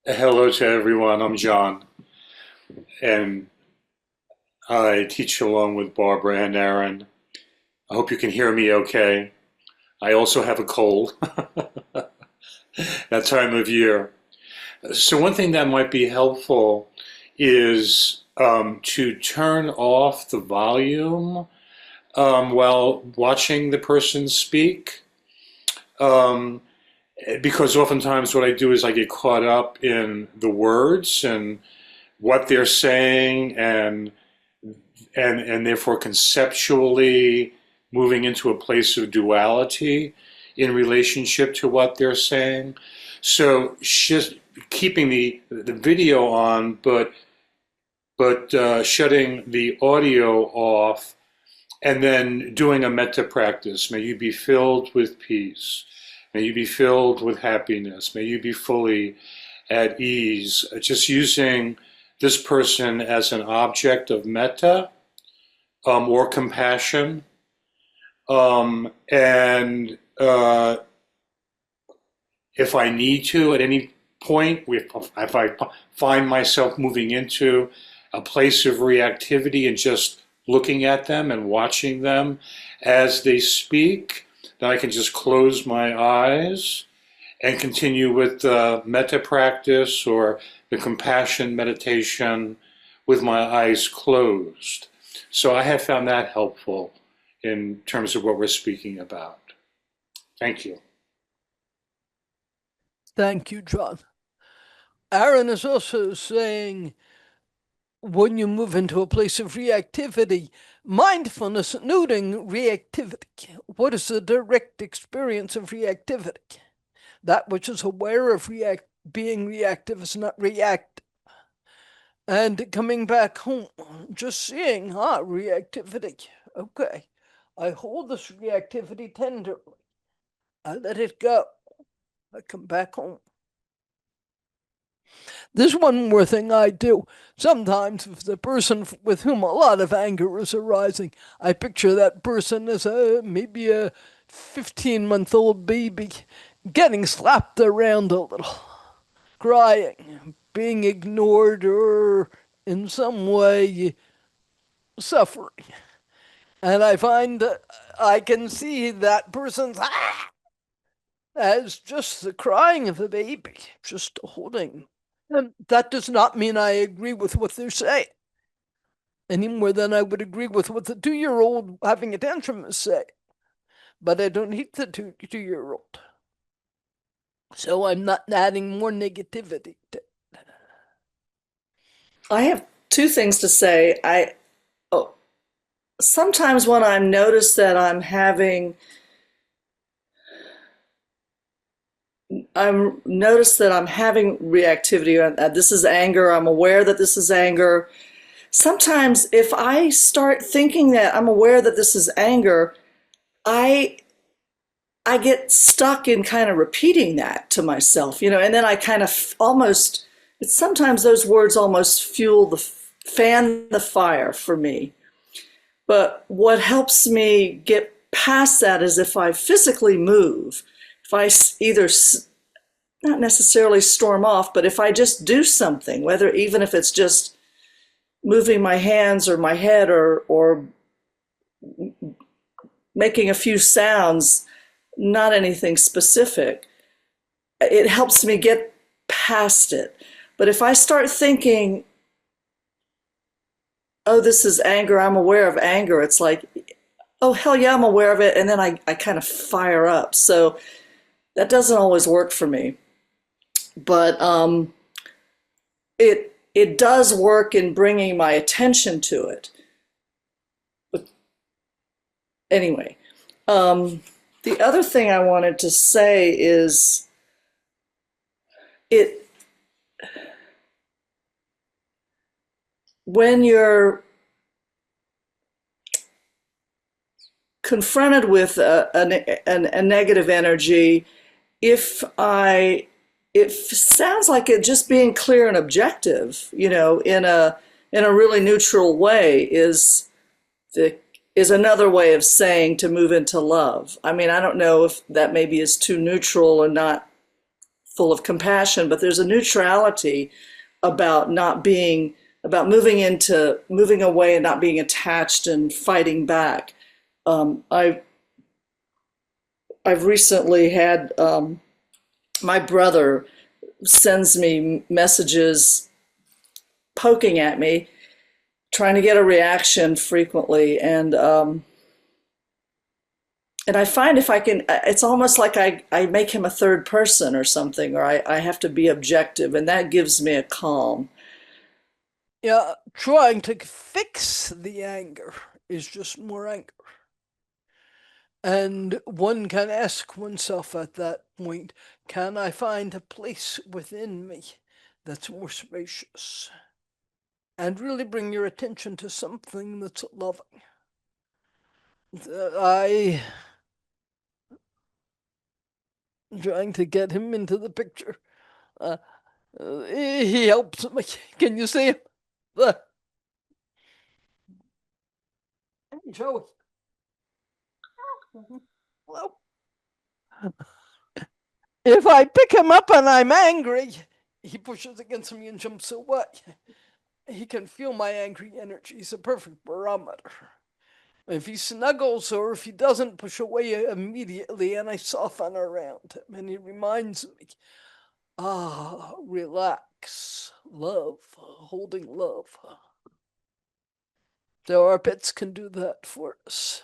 Hello to everyone. I'm John, and I teach along with Barbara and Aaron. I hope you can hear me okay. I also have a cold that time of year. So, one thing that might be helpful is to turn off the volume while watching the person speak. Um, because oftentimes what I do is I get caught up in the words and what they're saying and therefore conceptually moving into a place of duality in relationship to what they're saying. So just keeping the video on, but shutting the audio off, and then doing a metta practice. May you be filled with peace. May you be filled with happiness. May you be fully at ease. Just using this person as an object of metta or compassion. And if I need to at any point, if I find myself moving into a place of reactivity and just looking at them and watching them as they speak, then I can just close my eyes and continue with the metta practice or the compassion meditation with my eyes closed. So I have found that helpful in terms of what we're speaking about. Thank you. Thank you, John. Aaron is also saying when you move into a place of reactivity, mindfulness, noting reactivity. What is the direct experience of reactivity? That which is aware of being reactive is not reactive. And coming back home, just seeing, reactivity. Okay, I hold this reactivity tenderly. I let it go. I come back home. There's one more thing I do. Sometimes, if the person with whom a lot of anger is arising, I picture that person as maybe a 15-month-old baby getting slapped around a little, crying, being ignored, or in some way suffering. And I find that I can see that person's as just the crying of the baby, just holding. And that does not mean I agree with what they're saying, any more than I would agree with what the 2-year-old having a tantrum is saying. But I don't hate the 2-year-old. So I'm not adding more negativity to it. I have two things to say. Sometimes when I notice that I'm notice that I'm having reactivity. This is anger. I'm aware that this is anger. Sometimes if I start thinking that I'm aware that this is anger, I get stuck in kind of repeating that to myself, and then I kind of almost, sometimes those words almost fan the fire for me. But what helps me get past that is if I physically move, if I either not necessarily storm off, but if I just do something, even if it's just moving my hands or my head or making a few sounds, not anything specific, it helps me get past it. But if I start thinking, oh, this is anger, I'm aware of anger, it's like, oh, hell yeah, I'm aware of it, and then I kind of fire up. So that doesn't always work for me. But it does work in bringing my attention to it. But anyway, the other thing I wanted to say is when you're confronted with a negative energy, it sounds like it just being clear and objective, in a really neutral way is another way of saying to move into love. I mean, I don't know if that maybe is too neutral or not full of compassion, but there's a neutrality about not being, about moving away and not being attached and fighting back. I've recently had my brother sends me messages poking at me, trying to get a reaction frequently, and I find if I can, it's almost like I make him a third person or something, or I have to be objective, and that gives me a calm. Yeah, trying to fix the anger is just more anger. And one can ask oneself at that point, can I find a place within me that's more spacious? And really bring your attention to something that's loving. I'm trying to get him into the picture. He helps me. Can you see him? Hey, Joey. Hello. If I pick him up and I'm angry, he pushes against me and jumps away. He can feel my angry energy. He's a perfect barometer. If he snuggles or if he doesn't push away immediately and I soften around him and he reminds me, relax, love, holding love. So our pets can do that for us.